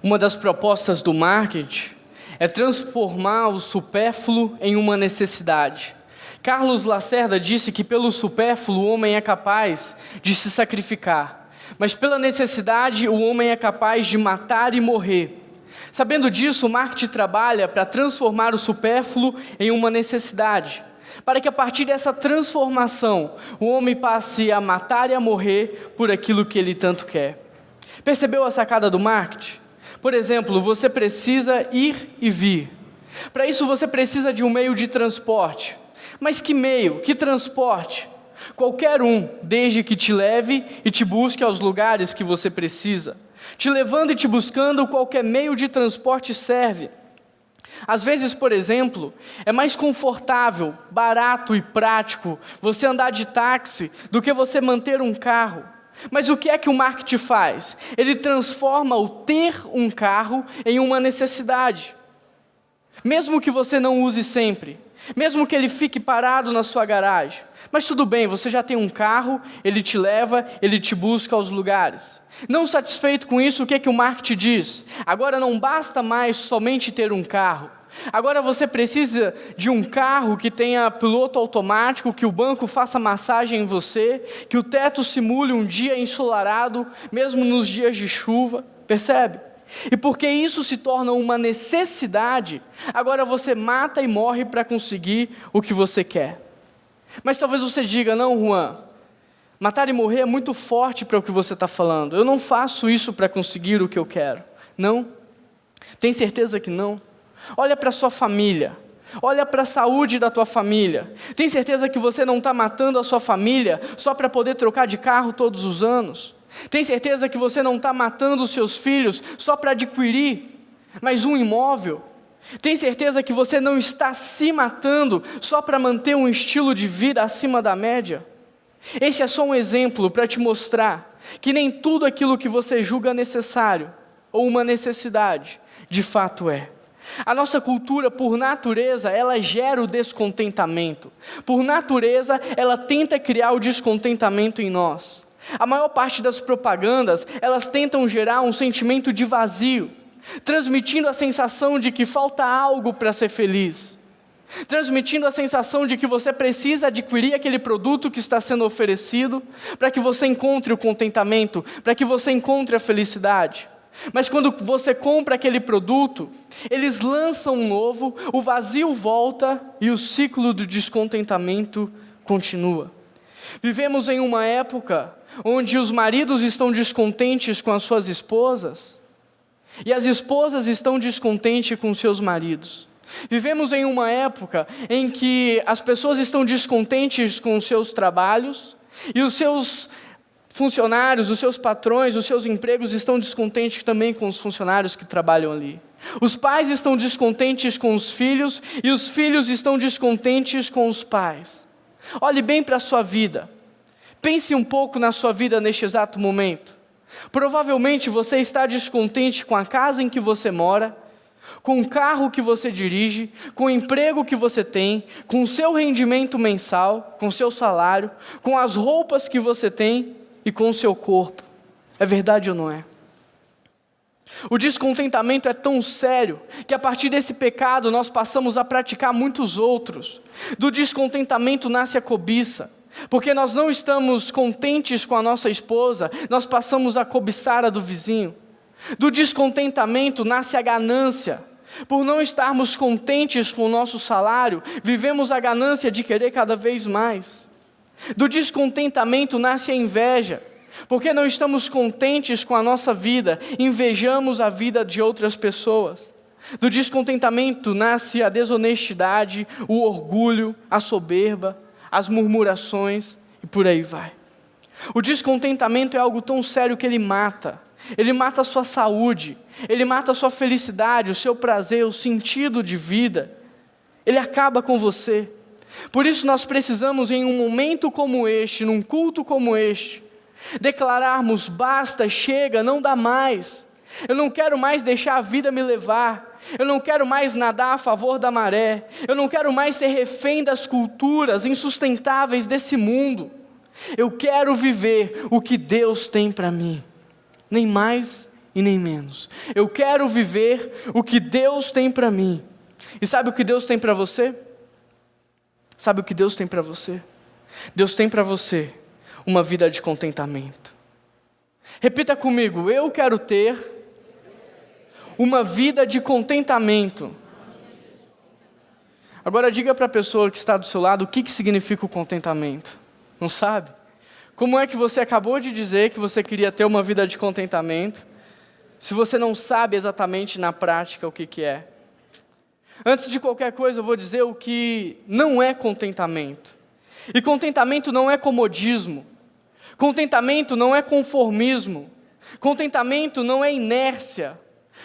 Uma das propostas do marketing é transformar o supérfluo em uma necessidade. Carlos Lacerda disse que pelo supérfluo o homem é capaz de se sacrificar, mas pela necessidade o homem é capaz de matar e morrer. Sabendo disso, o marketing trabalha para transformar o supérfluo em uma necessidade, para que a partir dessa transformação o homem passe a matar e a morrer por aquilo que ele tanto quer. Percebeu a sacada do marketing? Por exemplo, você precisa ir e vir. Para isso você precisa de um meio de transporte. Mas que meio? Que transporte? Qualquer um, desde que te leve e te busque aos lugares que você precisa. Te levando e te buscando, qualquer meio de transporte serve. Às vezes, por exemplo, é mais confortável, barato e prático você andar de táxi do que você manter um carro. Mas o que é que o marketing faz? Ele transforma o ter um carro em uma necessidade. Mesmo que você não use sempre, mesmo que ele fique parado na sua garagem. Mas tudo bem, você já tem um carro, ele te leva, ele te busca aos lugares. Não satisfeito com isso, o que é que o marketing diz? Agora não basta mais somente ter um carro. Agora você precisa de um carro que tenha piloto automático, que o banco faça massagem em você, que o teto simule um dia ensolarado, mesmo nos dias de chuva, percebe? E porque isso se torna uma necessidade, agora você mata e morre para conseguir o que você quer. Mas talvez você diga, não, Juan, matar e morrer é muito forte para o que você está falando. Eu não faço isso para conseguir o que eu quero. Não? Tem certeza que não? Olha para a sua família. Olha para a saúde da tua família. Tem certeza que você não está matando a sua família só para poder trocar de carro todos os anos? Tem certeza que você não está matando os seus filhos só para adquirir mais um imóvel? Tem certeza que você não está se matando só para manter um estilo de vida acima da média? Esse é só um exemplo para te mostrar que nem tudo aquilo que você julga necessário ou uma necessidade, de fato é. A nossa cultura, por natureza, ela gera o descontentamento. Por natureza, ela tenta criar o descontentamento em nós. A maior parte das propagandas, elas tentam gerar um sentimento de vazio, transmitindo a sensação de que falta algo para ser feliz, transmitindo a sensação de que você precisa adquirir aquele produto que está sendo oferecido para que você encontre o contentamento, para que você encontre a felicidade. Mas quando você compra aquele produto, eles lançam um novo, o vazio volta e o ciclo do descontentamento continua. Vivemos em uma época onde os maridos estão descontentes com as suas esposas e as esposas estão descontentes com seus maridos. Vivemos em uma época em que as pessoas estão descontentes com os seus trabalhos e os seus funcionários, os seus patrões, os seus empregos estão descontentes também com os funcionários que trabalham ali. Os pais estão descontentes com os filhos e os filhos estão descontentes com os pais. Olhe bem para a sua vida. Pense um pouco na sua vida neste exato momento. Provavelmente você está descontente com a casa em que você mora, com o carro que você dirige, com o emprego que você tem, com o seu rendimento mensal, com o seu salário, com as roupas que você tem e com o seu corpo. É verdade ou não é? O descontentamento é tão sério que a partir desse pecado nós passamos a praticar muitos outros. Do descontentamento nasce a cobiça. Porque nós não estamos contentes com a nossa esposa, nós passamos a cobiçar a do vizinho. Do descontentamento nasce a ganância. Por não estarmos contentes com o nosso salário, vivemos a ganância de querer cada vez mais. Do descontentamento nasce a inveja. Porque não estamos contentes com a nossa vida, invejamos a vida de outras pessoas. Do descontentamento nasce a desonestidade, o orgulho, a soberba, as murmurações e por aí vai. O descontentamento é algo tão sério que ele mata a sua saúde, ele mata a sua felicidade, o seu prazer, o sentido de vida, ele acaba com você. Por isso nós precisamos em um momento como este, num culto como este, declararmos basta, chega, não dá mais, eu não quero mais deixar a vida me levar, eu não quero mais nadar a favor da maré, eu não quero mais ser refém das culturas insustentáveis desse mundo, eu quero viver o que Deus tem para mim, nem mais e nem menos. Eu quero viver o que Deus tem para mim. E sabe o que Deus tem para você? Sabe o que Deus tem para você? Deus tem para você uma vida de contentamento. Repita comigo: eu quero ter uma vida de contentamento. Agora diga para a pessoa que está do seu lado o que significa o contentamento. Não sabe? Como é que você acabou de dizer que você queria ter uma vida de contentamento, se você não sabe exatamente na prática o que é? Antes de qualquer coisa, eu vou dizer o que não é contentamento. E contentamento não é comodismo. Contentamento não é conformismo. Contentamento não é inércia.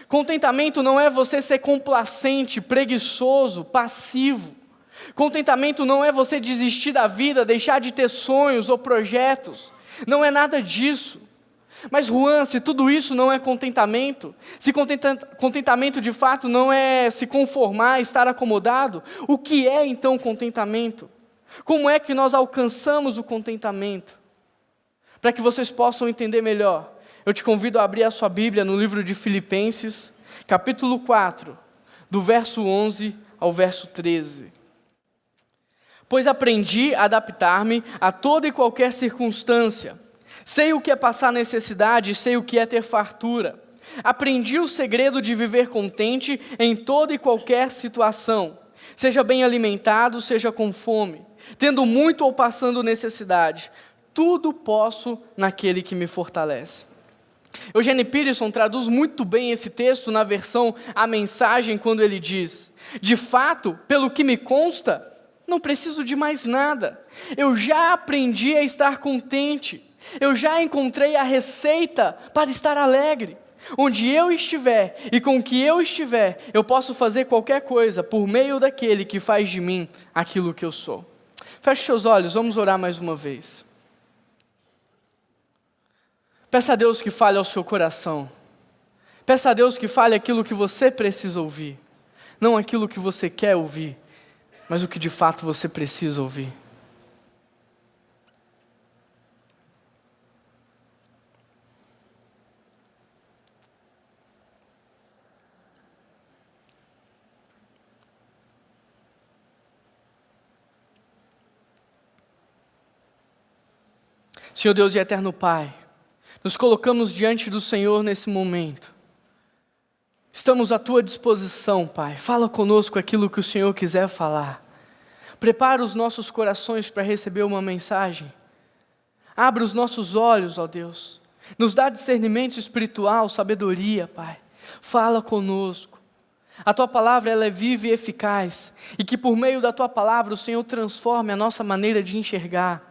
Contentamento não é você ser complacente, preguiçoso, passivo. Contentamento não é você desistir da vida, deixar de ter sonhos ou projetos. Não é nada disso. Mas Juan, se tudo isso não é contentamento, se contentamento de fato não é se conformar, estar acomodado, o que é então contentamento? Como é que nós alcançamos o contentamento? Para que vocês possam entender melhor, eu te convido a abrir a sua Bíblia no livro de Filipenses, capítulo 4, do verso 11 ao verso 13. Pois aprendi a adaptar-me a toda e qualquer circunstância. Sei o que é passar necessidade, sei o que é ter fartura. Aprendi o segredo de viver contente em toda e qualquer situação. Seja bem alimentado, seja com fome, tendo muito ou passando necessidade. Tudo posso naquele que me fortalece. Eugene Peterson traduz muito bem esse texto na versão A Mensagem, quando ele diz: de fato, pelo que me consta, não preciso de mais nada. Eu já aprendi a estar contente. Eu já encontrei a receita para estar alegre. Onde eu estiver e com o que eu estiver, eu posso fazer qualquer coisa por meio daquele que faz de mim aquilo que eu sou. Feche seus olhos, vamos orar mais uma vez. Peça a Deus que fale ao seu coração. Peça a Deus que fale aquilo que você precisa ouvir. Não aquilo que você quer ouvir, mas o que de fato você precisa ouvir. Senhor Deus e eterno Pai, nos colocamos diante do Senhor nesse momento. Estamos à Tua disposição, Pai. Fala conosco aquilo que o Senhor quiser falar. Prepara os nossos corações para receber uma mensagem. Abre os nossos olhos, ó Deus. Nos dá discernimento espiritual, sabedoria, Pai. Fala conosco. A Tua palavra ela é viva e eficaz. E que por meio da Tua palavra o Senhor transforme a nossa maneira de enxergar.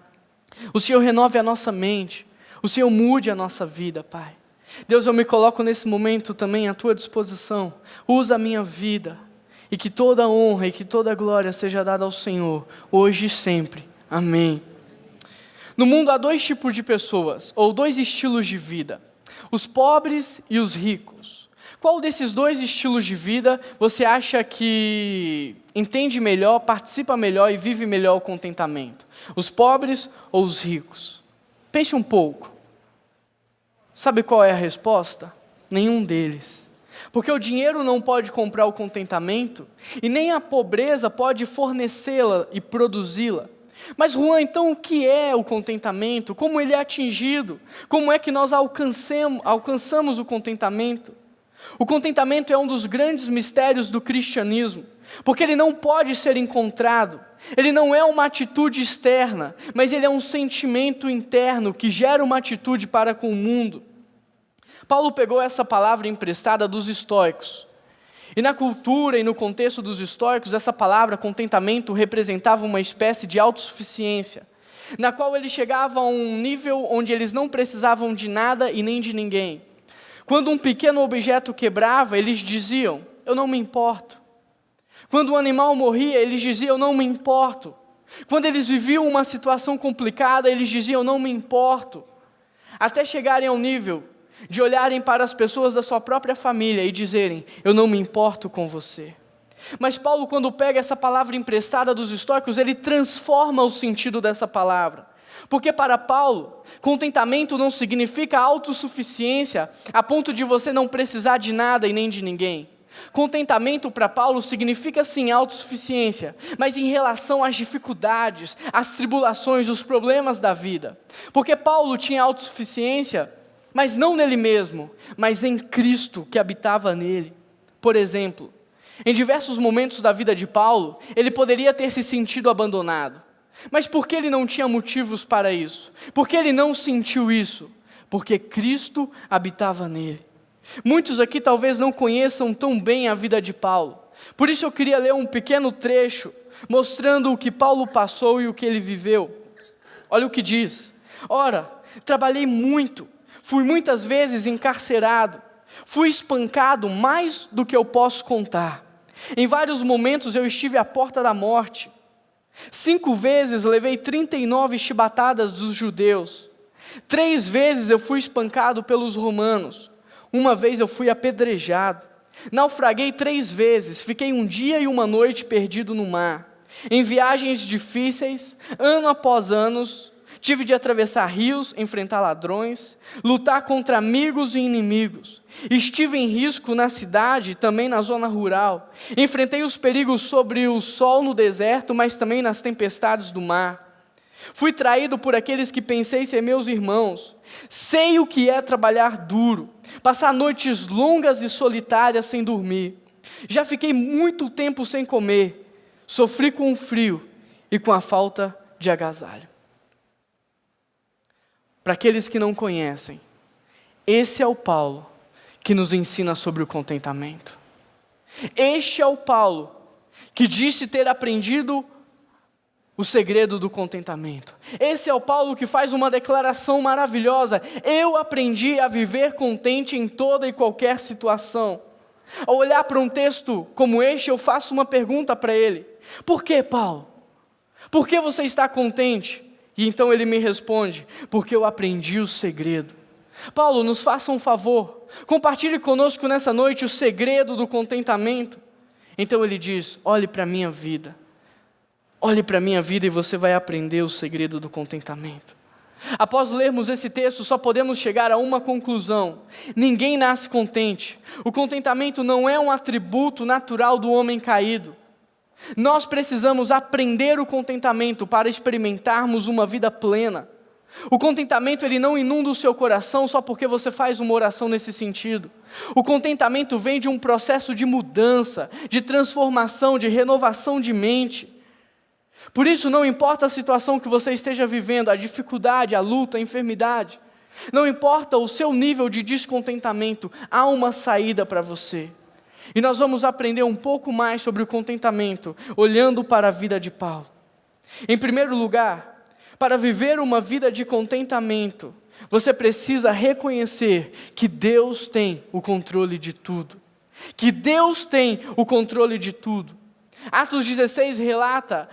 O Senhor renove a nossa mente. O Senhor mude a nossa vida, Pai. Deus, eu me coloco nesse momento também à Tua disposição. Usa a minha vida. E que toda honra e que toda glória seja dada ao Senhor, hoje e sempre. Amém. No mundo há dois tipos de pessoas, ou dois estilos de vida. Os pobres e os ricos. Qual desses dois estilos de vida você acha que entende melhor, participa melhor e vive melhor o contentamento? Os pobres ou os ricos? Pense um pouco. Sabe qual é a resposta? Nenhum deles. Porque o dinheiro não pode comprar o contentamento e nem a pobreza pode fornecê-la e produzi-la. Mas Juan, então o que é o contentamento? Como ele é atingido? Como é que nós alcançamos o contentamento? O contentamento é um dos grandes mistérios do cristianismo, porque ele não pode ser encontrado. Ele não é uma atitude externa, mas ele é um sentimento interno que gera uma atitude para com o mundo. Paulo pegou essa palavra emprestada dos estoicos. E na cultura e no contexto dos estoicos, essa palavra, contentamento, representava uma espécie de autossuficiência, na qual eles chegavam a um nível onde eles não precisavam de nada e nem de ninguém. Quando um pequeno objeto quebrava, eles diziam: eu não me importo. Quando um animal morria, eles diziam: eu não me importo. Quando eles viviam uma situação complicada, eles diziam: eu não me importo. Até chegarem ao nível de olharem para as pessoas da sua própria família e dizerem: eu não me importo com você. Mas Paulo, quando pega essa palavra emprestada dos estoicos, ele transforma o sentido dessa palavra. Porque para Paulo, contentamento não significa autossuficiência a ponto de você não precisar de nada e nem de ninguém. Contentamento para Paulo significa sim autossuficiência, mas em relação às dificuldades, às tribulações, os problemas da vida. Porque Paulo tinha autossuficiência, mas não nele mesmo, mas em Cristo que habitava nele. Por exemplo, em diversos momentos da vida de Paulo, ele poderia ter se sentido abandonado. Mas por que ele não tinha motivos para isso? Por que ele não sentiu isso? Porque Cristo habitava nele. Muitos aqui talvez não conheçam tão bem a vida de Paulo. Por isso eu queria ler um pequeno trecho, mostrando o que Paulo passou e o que ele viveu. Olha o que diz. Ora, trabalhei muito, fui muitas vezes encarcerado, fui espancado mais do que eu posso contar. Em vários momentos eu estive à porta da morte. 5 vezes levei 39 chibatadas dos judeus. 3 vezes eu fui espancado pelos romanos. 1 vez eu fui apedrejado. Naufraguei 3 vezes, fiquei 1 dia e 1 noite perdido no mar. Em viagens difíceis, ano após ano, tive de atravessar rios, enfrentar ladrões, lutar contra amigos e inimigos. Estive em risco na cidade e também na zona rural. Enfrentei os perigos sobre o sol no deserto, mas também nas tempestades do mar. Fui traído por aqueles que pensei ser meus irmãos. Sei o que é trabalhar duro, passar noites longas e solitárias sem dormir. Já fiquei muito tempo sem comer. Sofri com o frio e com a falta de agasalho. Para aqueles que não conhecem, esse é o Paulo que nos ensina sobre o contentamento. Este é o Paulo que disse ter aprendido o segredo do contentamento. Esse é o Paulo que faz uma declaração maravilhosa: eu aprendi a viver contente em toda e qualquer situação. Ao olhar para um texto como este, eu faço uma pergunta para ele: por que, Paulo? Por que você está contente? E então ele me responde: porque eu aprendi o segredo. Paulo, nos faça um favor, compartilhe conosco nessa noite o segredo do contentamento. Então ele diz: olhe para a minha vida. Olhe para a minha vida e você vai aprender o segredo do contentamento. Após lermos esse texto, só podemos chegar a uma conclusão: ninguém nasce contente. O contentamento não é um atributo natural do homem caído. Nós precisamos aprender o contentamento para experimentarmos uma vida plena. O contentamento, ele não inunda o seu coração só porque você faz uma oração nesse sentido. O contentamento vem de um processo de mudança, de transformação, de renovação de mente. Por isso, não importa a situação que você esteja vivendo, a dificuldade, a luta, a enfermidade, não importa o seu nível de descontentamento, há uma saída para você. E nós vamos aprender um pouco mais sobre o contentamento, olhando para a vida de Paulo. Em primeiro lugar, para viver uma vida de contentamento, você precisa reconhecer que Deus tem o controle de tudo. Que Deus tem o controle de tudo. Atos 16 relata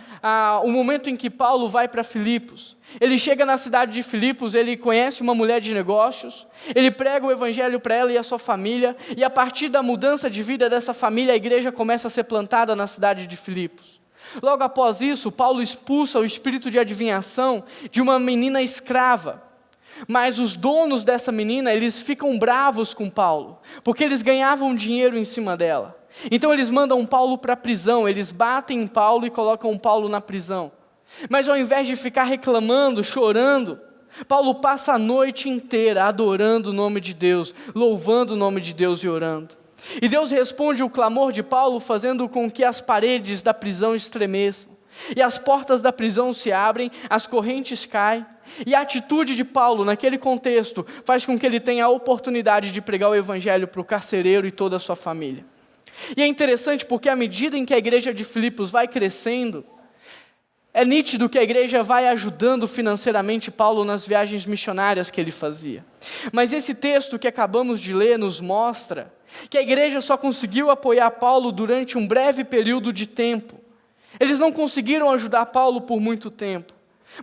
o momento em que Paulo vai para Filipos. Ele chega na cidade de Filipos, ele conhece uma mulher de negócios, ele prega o evangelho para ela e a sua família, e a partir da mudança de vida dessa família, a igreja começa a ser plantada na cidade de Filipos. Logo após isso, Paulo expulsa o espírito de adivinhação de uma menina escrava. Mas os donos dessa menina, eles ficam bravos com Paulo, porque eles ganhavam dinheiro em cima dela. Então eles mandam Paulo para a prisão, eles batem em Paulo e colocam Paulo na prisão. Mas ao invés de ficar reclamando, chorando, Paulo passa a noite inteira adorando o nome de Deus, louvando o nome de Deus e orando. E Deus responde o clamor de Paulo, fazendo com que as paredes da prisão estremeçam. E as portas da prisão se abrem, as correntes caem. E a atitude de Paulo, naquele contexto, faz com que ele tenha a oportunidade de pregar o evangelho para o carcereiro e toda a sua família. E é interessante porque à medida em que a igreja de Filipos vai crescendo, é nítido que a igreja vai ajudando financeiramente Paulo nas viagens missionárias que ele fazia. Mas esse texto que acabamos de ler nos mostra que a igreja só conseguiu apoiar Paulo durante um breve período de tempo. Eles não conseguiram ajudar Paulo por muito tempo.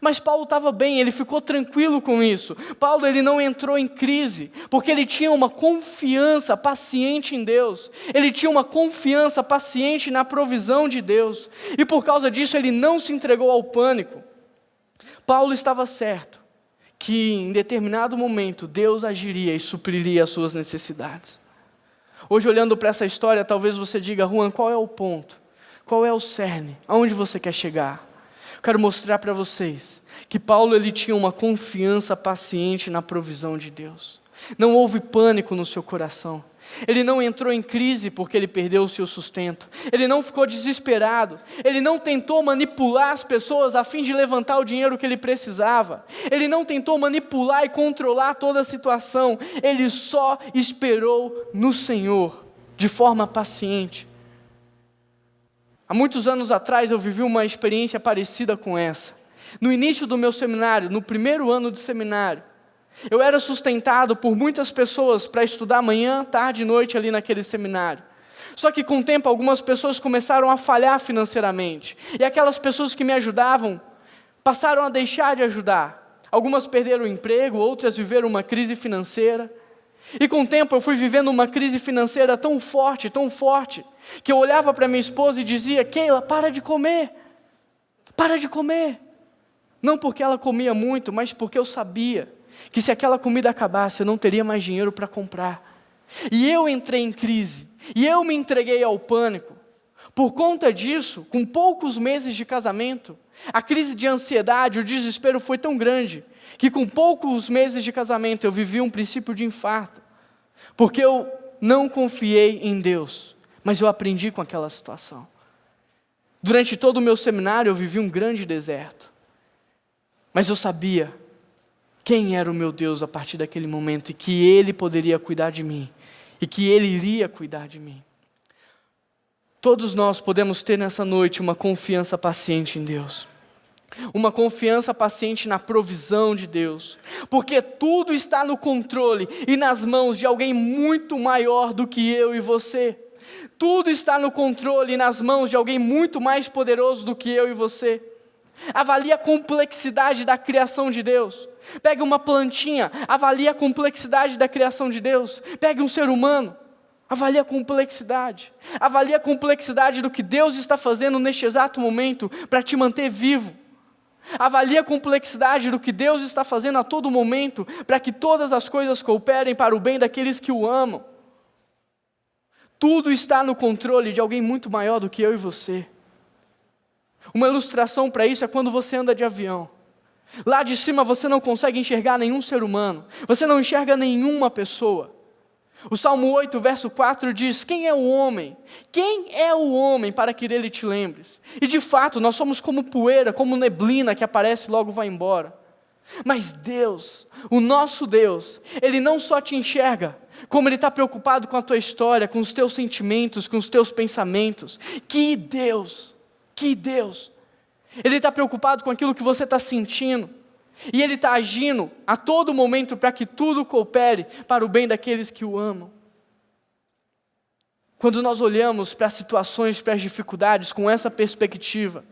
Mas Paulo estava bem, ele ficou tranquilo com isso. Paulo, ele não entrou em crise, porque ele tinha uma confiança paciente em Deus. Ele tinha uma confiança paciente na provisão de Deus. E por causa disso, ele não se entregou ao pânico. Paulo estava certo que em determinado momento Deus agiria e supriria as suas necessidades. Hoje, olhando para essa história, talvez você diga: Juan, qual é o ponto? Qual é o cerne? Aonde você quer chegar? Quero mostrar para vocês que Paulo ele tinha uma confiança paciente na provisão de Deus. Não houve pânico no seu coração. Ele não entrou em crise porque ele perdeu o seu sustento. Ele não ficou desesperado. Ele não tentou manipular as pessoas a fim de levantar o dinheiro que ele precisava. Ele não tentou manipular e controlar toda a situação. Ele só esperou no Senhor de forma paciente. Há muitos anos atrás eu vivi uma experiência parecida com essa. No início do meu seminário, no primeiro ano de seminário, eu era sustentado por muitas pessoas para estudar manhã, tarde e noite ali naquele seminário. Só que com o tempo algumas pessoas começaram a falhar financeiramente. E aquelas pessoas que me ajudavam passaram a deixar de ajudar. Algumas perderam o emprego, outras viveram uma crise financeira. E com o tempo eu fui vivendo uma crise financeira tão forte, que eu olhava para minha esposa e dizia: Keila, para de comer. Para de comer. Não porque ela comia muito, mas porque eu sabia que se aquela comida acabasse, eu não teria mais dinheiro para comprar. E eu entrei em crise, e eu me entreguei ao pânico. Por conta disso, com poucos meses de casamento, a crise de ansiedade, o desespero foi tão grande, que com poucos meses de casamento eu vivi um princípio de infarto. Porque eu não confiei em Deus, mas eu aprendi com aquela situação. Durante todo o meu seminário eu vivi um grande deserto. Mas eu sabia quem era o meu Deus a partir daquele momento, e que Ele poderia cuidar de mim, e que Ele iria cuidar de mim. Todos nós podemos ter nessa noite uma confiança paciente em Deus, uma confiança paciente na provisão de Deus, porque tudo está no controle e nas mãos de alguém muito maior do que eu e você. Tudo está no controle e nas mãos de alguém muito mais poderoso do que eu e você. Avalie a complexidade da criação de Deus. Pegue uma plantinha, avalie a complexidade da criação de Deus. Pegue um ser humano, avalie a complexidade. Avalie a complexidade do que Deus está fazendo neste exato momento para te manter vivo. Avalie a complexidade do que Deus está fazendo a todo momento para que todas as coisas cooperem para o bem daqueles que o amam. Tudo está no controle de alguém muito maior do que eu e você. Uma ilustração para isso é quando você anda de avião. Lá de cima você não consegue enxergar nenhum ser humano. Você não enxerga nenhuma pessoa. O Salmo 8, verso 4 diz: quem é o homem? Quem é o homem para que dele te lembres? E de fato, nós somos como poeira, como neblina que aparece e logo vai embora. Mas Deus, o nosso Deus, Ele não só te enxerga, como Ele está preocupado com a tua história, com os teus sentimentos, com os teus pensamentos. Que Deus! Que Deus! Ele está preocupado com aquilo que você está sentindo. E Ele está agindo a todo momento para que tudo coopere para o bem daqueles que o amam. Quando nós olhamos para as situações, para as dificuldades com essa perspectiva,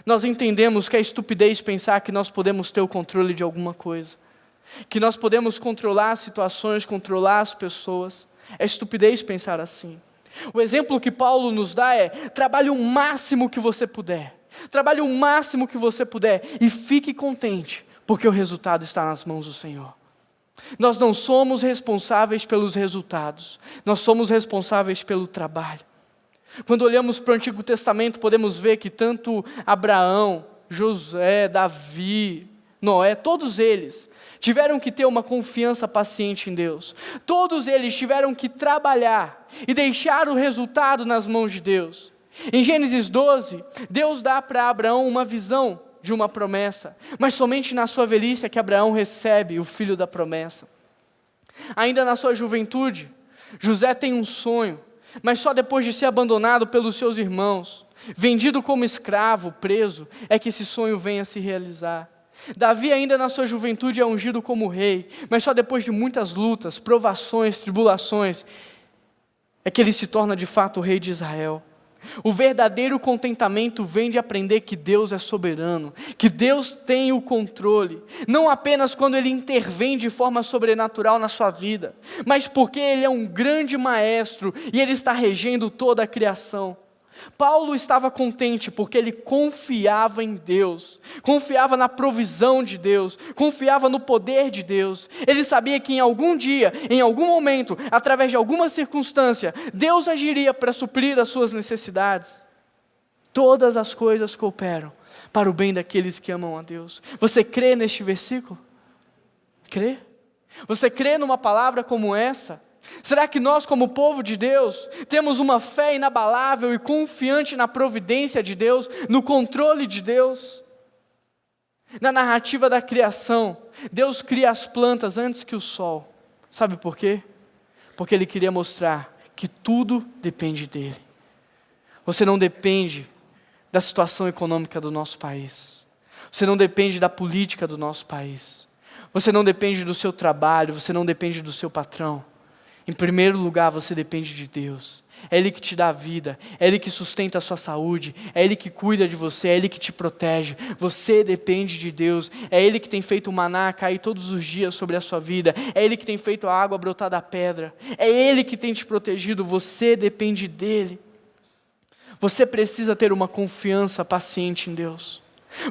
nós entendemos que é estupidez pensar que nós podemos ter o controle de alguma coisa. Que nós podemos controlar as situações, controlar as pessoas. É estupidez pensar assim. O exemplo que Paulo nos dá é: trabalhe o máximo que você puder. Trabalhe o máximo que você puder e fique contente, porque o resultado está nas mãos do Senhor. Nós não somos responsáveis pelos resultados, nós somos responsáveis pelo trabalho. Quando olhamos para o Antigo Testamento, podemos ver que tanto Abraão, José, Davi, Noé, todos eles tiveram que ter uma confiança paciente em Deus. Todos eles tiveram que trabalhar e deixar o resultado nas mãos de Deus. Em Gênesis 12, Deus dá para Abraão uma visão de uma promessa, mas somente na sua velhice é que Abraão recebe o filho da promessa. Ainda na sua juventude, José tem um sonho, mas só depois de ser abandonado pelos seus irmãos, vendido como escravo, preso, é que esse sonho vem a se realizar. Davi ainda na sua juventude é ungido como rei, mas só depois de muitas lutas, provações, tribulações, é que ele se torna de fato o rei de Israel. O verdadeiro contentamento vem de aprender que Deus é soberano, que Deus tem o controle, não apenas quando Ele intervém de forma sobrenatural na sua vida, mas porque Ele é um grande maestro e Ele está regendo toda a criação. Paulo estava contente porque ele confiava em Deus, confiava na provisão de Deus, confiava no poder de Deus. Ele sabia que em algum dia, em algum momento, através de alguma circunstância, Deus agiria para suprir as suas necessidades. Todas as coisas cooperam para o bem daqueles que amam a Deus. Você crê neste versículo? Crê? Você crê numa palavra como essa? Será que nós, como povo de Deus, temos uma fé inabalável e confiante na providência de Deus, no controle de Deus? Na narrativa da criação, Deus cria as plantas antes que o sol. Sabe por quê? Porque Ele queria mostrar que tudo depende dEle. Você não depende da situação econômica do nosso país. Você não depende da política do nosso país. Você não depende do seu trabalho, você não depende do seu patrão. Em primeiro lugar, você depende de Deus. É Ele que te dá vida, é Ele que sustenta a sua saúde, é Ele que cuida de você, é Ele que te protege. Você depende de Deus, é Ele que tem feito o maná cair todos os dias sobre a sua vida, é Ele que tem feito a água brotar da pedra, é Ele que tem te protegido, você depende dEle. Você precisa ter uma confiança paciente em Deus.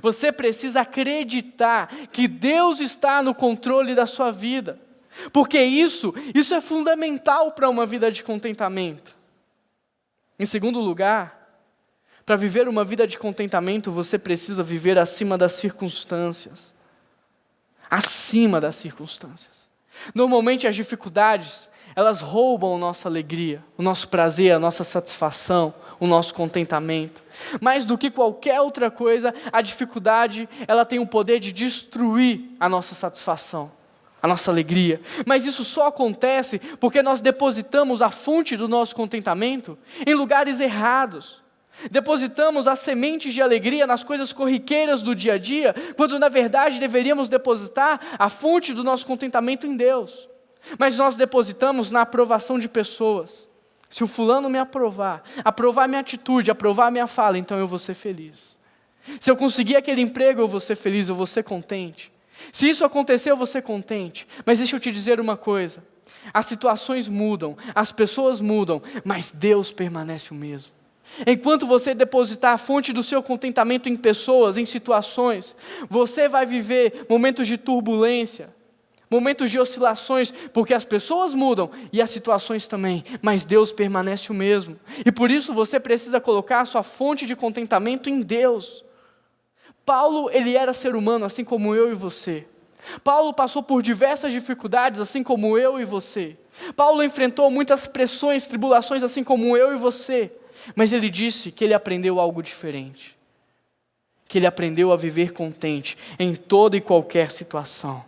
Você precisa acreditar que Deus está no controle da sua vida. Porque isso é fundamental para uma vida de contentamento. Em segundo lugar, para viver uma vida de contentamento, você precisa viver acima das circunstâncias. Acima das circunstâncias. Normalmente as dificuldades, elas roubam a nossa alegria, o nosso prazer, a nossa satisfação, o nosso contentamento. Mais do que qualquer outra coisa, a dificuldade, ela tem o poder de destruir a nossa satisfação, a nossa alegria. Mas isso só acontece porque nós depositamos a fonte do nosso contentamento em lugares errados. Depositamos as sementes de alegria nas coisas corriqueiras do dia a dia, quando na verdade deveríamos depositar a fonte do nosso contentamento em Deus. Mas nós depositamos na aprovação de pessoas. Se o fulano me aprovar minha atitude, aprovar minha fala, então eu vou ser feliz. Se eu conseguir aquele emprego, eu vou ser feliz, eu vou ser contente. Se isso acontecer, eu vou ser contente. Mas deixa eu te dizer uma coisa. As situações mudam, as pessoas mudam, mas Deus permanece o mesmo. Enquanto você depositar a fonte do seu contentamento em pessoas, em situações, você vai viver momentos de turbulência, momentos de oscilações, porque as pessoas mudam e as situações também, mas Deus permanece o mesmo. E por isso você precisa colocar a sua fonte de contentamento em Deus. Paulo, ele era ser humano, assim como eu e você. Paulo passou por diversas dificuldades, assim como eu e você. Paulo enfrentou muitas pressões, tribulações, assim como eu e você. Mas ele disse que ele aprendeu algo diferente. Que ele aprendeu a viver contente em toda e qualquer situação.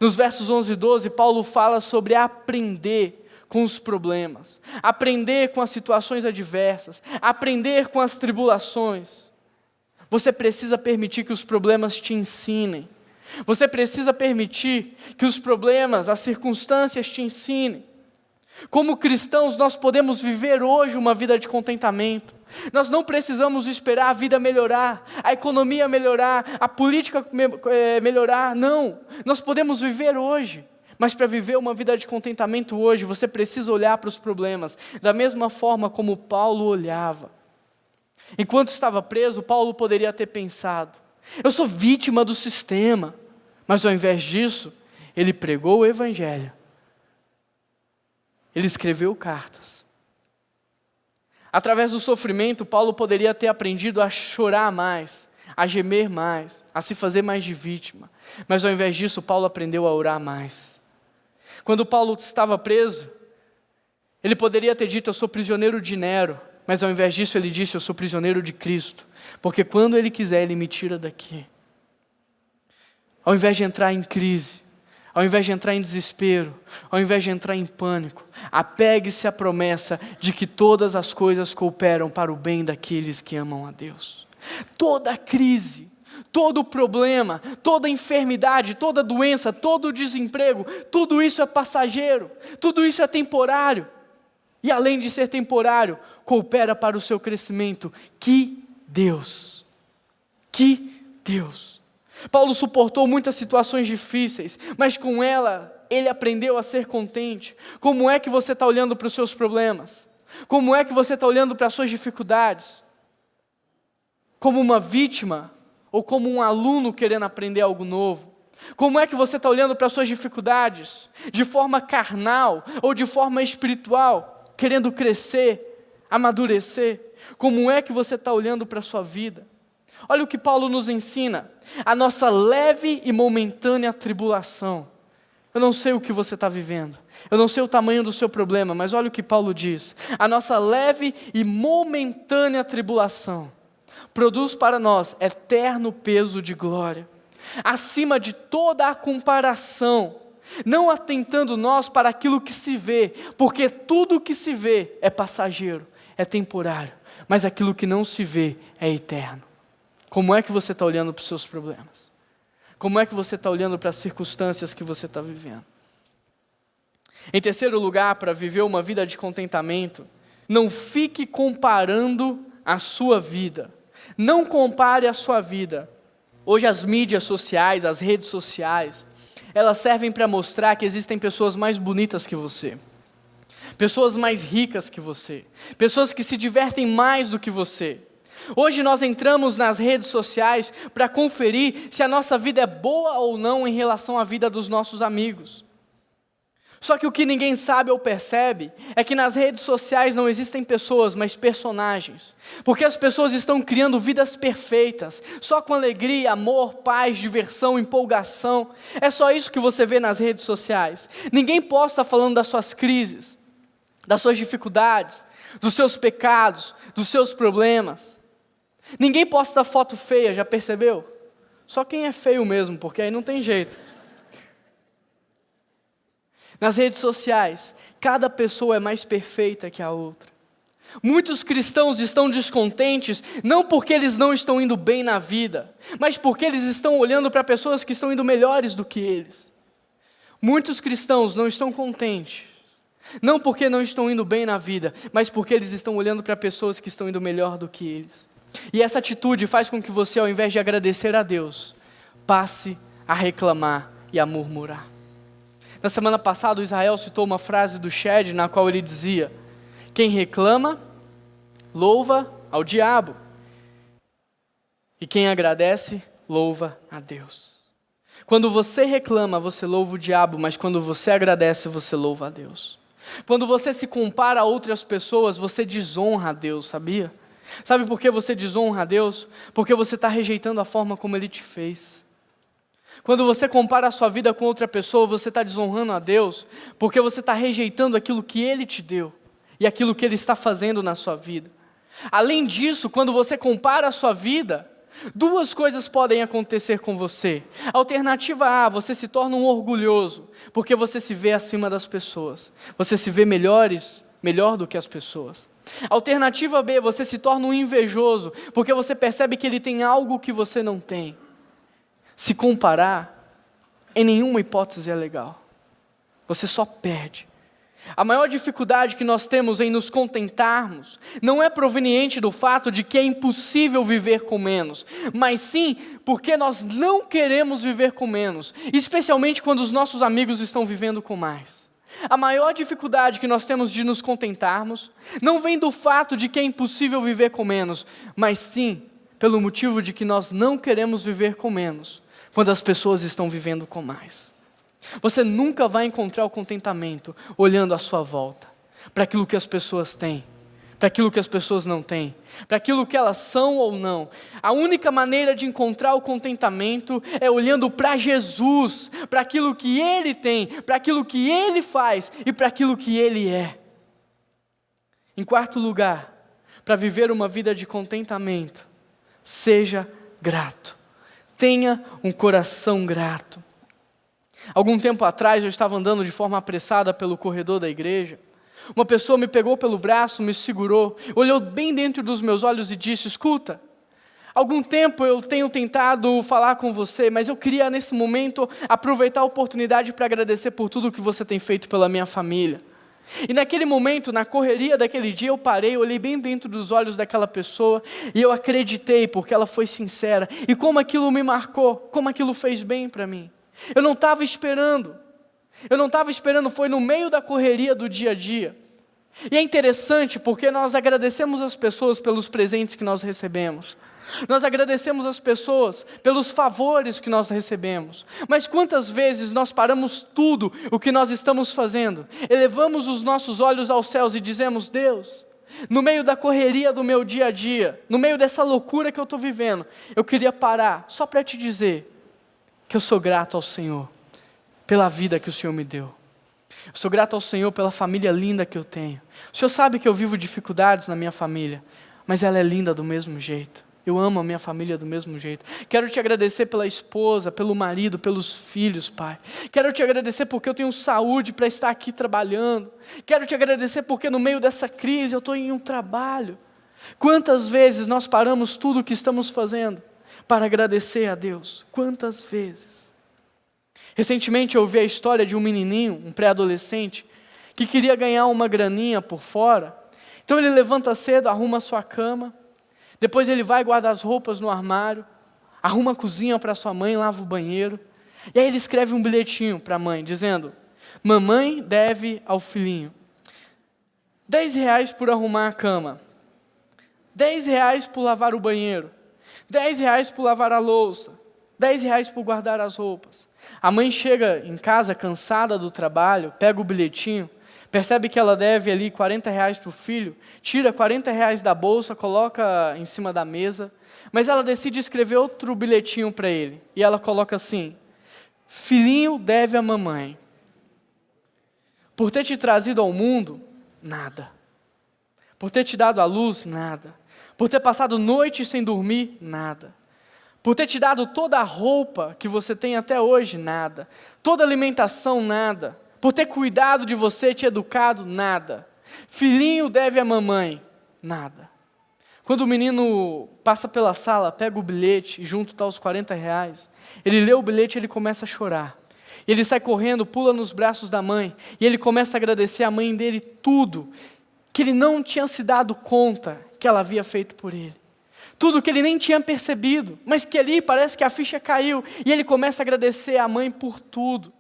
Nos versos 11 e 12, Paulo fala sobre aprender com os problemas, aprender com as situações adversas, aprender com as tribulações. Você precisa permitir que os problemas te ensinem. Você precisa permitir que os problemas, as circunstâncias te ensinem. Como cristãos, nós podemos viver hoje uma vida de contentamento. Nós não precisamos esperar a vida melhorar, a economia melhorar, a política melhorar. Não, nós podemos viver hoje. Mas para viver uma vida de contentamento hoje, você precisa olhar para os problemas da mesma forma como Paulo olhava. Enquanto estava preso, Paulo poderia ter pensado: eu sou vítima do sistema. Mas ao invés disso, ele pregou o evangelho. Ele escreveu cartas. Através do sofrimento, Paulo poderia ter aprendido a chorar mais, a gemer mais, a se fazer mais de vítima. Mas ao invés disso, Paulo aprendeu a orar mais. Quando Paulo estava preso, ele poderia ter dito: eu sou prisioneiro de Nero. Mas ao invés disso, ele disse: eu sou prisioneiro de Cristo. Porque quando Ele quiser, Ele me tira daqui. Ao invés de entrar em crise, ao invés de entrar em desespero, ao invés de entrar em pânico, apegue-se à promessa de que todas as coisas cooperam para o bem daqueles que amam a Deus. Toda crise, todo problema, toda enfermidade, toda doença, todo desemprego, tudo isso é passageiro, tudo isso é temporário. E além de ser temporário, coopera para o seu crescimento. Que Deus! Que Deus! Paulo suportou muitas situações difíceis, mas com ela, ele aprendeu a ser contente. Como é que você está olhando para os seus problemas? Como é que você está olhando para as suas dificuldades? Como uma vítima ou como um aluno querendo aprender algo novo? Como é que você está olhando para as suas dificuldades? De forma carnal ou de forma espiritual, querendo crescer, amadurecer? Como é que você está olhando para a sua vida? Olha o que Paulo nos ensina, a nossa leve e momentânea tribulação. Eu não sei o que você está vivendo, eu não sei o tamanho do seu problema, mas olha o que Paulo diz, a nossa leve e momentânea tribulação produz para nós eterno peso de glória, acima de toda a comparação, não atentando nós para aquilo que se vê, porque tudo que se vê é passageiro, é temporário, mas aquilo que não se vê é eterno. Como é que você está olhando para os seus problemas? Como é que você está olhando para as circunstâncias que você está vivendo? Em terceiro lugar, para viver uma vida de contentamento, não fique comparando a sua vida. Não compare a sua vida. Hoje as mídias sociais, as redes sociais, elas servem para mostrar que existem pessoas mais bonitas que você. Pessoas mais ricas que você. Pessoas que se divertem mais do que você. Hoje nós entramos nas redes sociais para conferir se a nossa vida é boa ou não em relação à vida dos nossos amigos. Só que o que ninguém sabe ou percebe é que nas redes sociais não existem pessoas, mas personagens. Porque as pessoas estão criando vidas perfeitas, só com alegria, amor, paz, diversão, empolgação. É só isso que você vê nas redes sociais. Ninguém posta falando das suas crises, das suas dificuldades, dos seus pecados, dos seus problemas. Ninguém posta foto feia, já percebeu? Só quem é feio mesmo, porque aí não tem jeito. Nas redes sociais, cada pessoa é mais perfeita que a outra. Muitos cristãos estão descontentes, não porque eles não estão indo bem na vida, mas porque eles estão olhando para pessoas que estão indo melhores do que eles. Muitos cristãos não estão contentes, não porque não estão indo bem na vida, mas porque eles estão olhando para pessoas que estão indo melhor do que eles. E essa atitude faz com que você, ao invés de agradecer a Deus, passe a reclamar e a murmurar. Na semana passada, o Israel citou uma frase do Shed, na qual ele dizia: quem reclama, louva ao diabo. E quem agradece, louva a Deus. Quando você reclama, você louva o diabo, mas quando você agradece, você louva a Deus. Quando você se compara a outras pessoas, você desonra a Deus, sabia? Sabe por que você desonra a Deus? Porque você está rejeitando a forma como Ele te fez. Quando você compara a sua vida com outra pessoa, você está desonrando a Deus, porque você está rejeitando aquilo que Ele te deu e aquilo que Ele está fazendo na sua vida. Além disso, quando você compara a sua vida, duas coisas podem acontecer com você. Alternativa A, você se torna um orgulhoso, porque você se vê acima das pessoas. Você se vê melhor do que as pessoas. Alternativa B, você se torna um invejoso, porque você percebe que ele tem algo que você não tem. Se comparar, em nenhuma hipótese é legal. Você só perde. A maior dificuldade que nós temos em nos contentarmos não é proveniente do fato de que é impossível viver com menos, mas sim porque nós não queremos viver com menos, especialmente quando os nossos amigos estão vivendo com mais. A maior dificuldade que nós temos de nos contentarmos não vem do fato de que é impossível viver com menos, mas sim pelo motivo de que nós não queremos viver com menos, quando as pessoas estão vivendo com mais. Você nunca vai encontrar o contentamento olhando à sua volta, para aquilo que as pessoas têm, para aquilo que as pessoas não têm, para aquilo que elas são ou não. A única maneira de encontrar o contentamento é olhando para Jesus, para aquilo que Ele tem, para aquilo que Ele faz e para aquilo que Ele é. Em quarto lugar, para viver uma vida de contentamento, seja grato. Tenha um coração grato. Algum tempo atrás eu estava andando de forma apressada pelo corredor da igreja. Uma pessoa me pegou pelo braço, me segurou, olhou bem dentro dos meus olhos e disse: escuta, algum tempo eu tenho tentado falar com você, mas eu queria nesse momento aproveitar a oportunidade para agradecer por tudo que você tem feito pela minha família. E naquele momento, na correria daquele dia, eu parei, olhei bem dentro dos olhos daquela pessoa e eu acreditei, porque ela foi sincera. E como aquilo me marcou, como aquilo fez bem para mim. Eu não estava esperando, foi no meio da correria do dia a dia. E é interessante porque nós agradecemos as pessoas pelos presentes que nós recebemos. Nós agradecemos as pessoas pelos favores que nós recebemos. Mas quantas vezes nós paramos tudo o que nós estamos fazendo, elevamos os nossos olhos aos céus e dizemos: Deus, no meio da correria do meu dia a dia, no meio dessa loucura que eu estou vivendo, eu queria parar só para te dizer que eu sou grato ao Senhor pela vida que o Senhor me deu. Eu sou grato ao Senhor pela família linda que eu tenho. O Senhor sabe que eu vivo dificuldades na minha família, mas ela é linda do mesmo jeito. Eu amo a minha família do mesmo jeito. Quero te agradecer pela esposa, pelo marido, pelos filhos, Pai. Quero te agradecer porque eu tenho saúde para estar aqui trabalhando. Quero te agradecer porque no meio dessa crise eu estou em um trabalho. Quantas vezes nós paramos tudo o que estamos fazendo para agradecer a Deus? Quantas vezes? Recentemente eu ouvi a história de um menininho, um pré-adolescente, que queria ganhar uma graninha por fora. Então ele levanta cedo, arruma a sua cama. Depois ele vai guardar as roupas no armário, arruma a cozinha para sua mãe, lava o banheiro. E aí ele escreve um bilhetinho para a mãe, dizendo: mamãe deve ao filhinho R$10 por arrumar a cama, R$10 por lavar o banheiro, R$10 por lavar a louça, R$10 por guardar as roupas. A mãe chega em casa cansada do trabalho, pega o bilhetinho, percebe que ela deve ali R$40 para o filho, tira R$40 da bolsa, coloca em cima da mesa, mas ela decide escrever outro bilhetinho para ele. E ela coloca assim: filhinho deve à mamãe. Por ter te trazido ao mundo, nada. Por ter te dado à luz, nada. Por ter passado noite sem dormir, nada. Por ter te dado toda a roupa que você tem até hoje, nada. Toda a alimentação, nada. Por ter cuidado de você, te educado, nada. Filhinho deve à mamãe, nada. Quando o menino passa pela sala, pega o bilhete e junto está os R$40, ele lê o bilhete e ele começa a chorar. E ele sai correndo, pula nos braços da mãe, e ele começa a agradecer à mãe dele tudo que ele não tinha se dado conta que ela havia feito por ele. Tudo que ele nem tinha percebido, mas que ali parece que a ficha caiu, e ele começa a agradecer à mãe por tudo.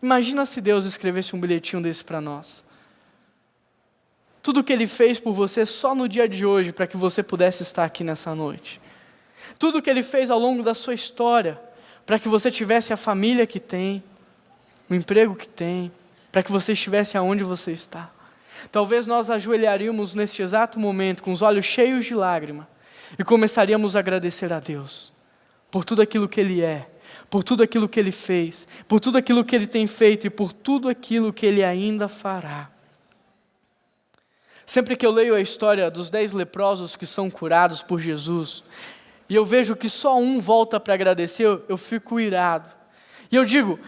Imagina se Deus escrevesse um bilhetinho desse para nós. Tudo o que Ele fez por você só no dia de hoje, para que você pudesse estar aqui nessa noite. Tudo o que Ele fez ao longo da sua história, para que você tivesse a família que tem, o emprego que tem, para que você estivesse aonde você está. Talvez nós ajoelharíamos neste exato momento, com os olhos cheios de lágrima, e começaríamos a agradecer a Deus, por tudo aquilo que Ele é, por tudo aquilo que Ele fez, por tudo aquilo que Ele tem feito e por tudo aquilo que Ele ainda fará. Sempre que eu leio a história dos 10 leprosos que são curados por Jesus, e eu vejo que só um volta para agradecer, eu fico irado. E eu digo: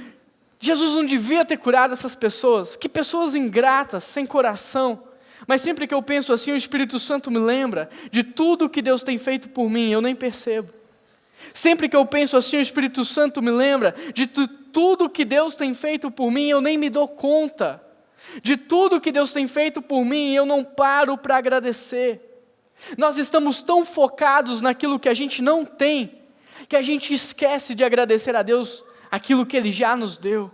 Jesus não devia ter curado essas pessoas, que pessoas ingratas, sem coração. Mas sempre que eu penso assim, o Espírito Santo me lembra de tudo que Deus tem feito por mim, eu nem percebo. Sempre que eu penso assim, o Espírito Santo me lembra de tudo que Deus tem feito por mim, eu nem me dou conta. De tudo que Deus tem feito por mim, eu não paro para agradecer. Nós estamos tão focados naquilo que a gente não tem, que a gente esquece de agradecer a Deus aquilo que Ele já nos deu.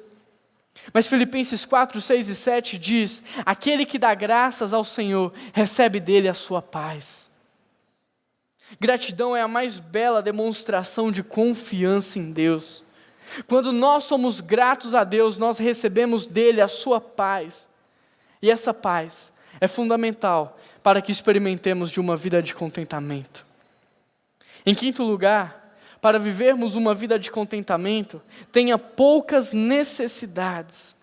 Mas Filipenses 4, 6 e 7 diz: aquele que dá graças ao Senhor, recebe dele a sua paz. Gratidão é a mais bela demonstração de confiança em Deus. Quando nós somos gratos a Deus, nós recebemos dele a sua paz. E essa paz é fundamental para que experimentemos de uma vida de contentamento. Em quinto lugar, para vivermos uma vida de contentamento, tenha poucas necessidades.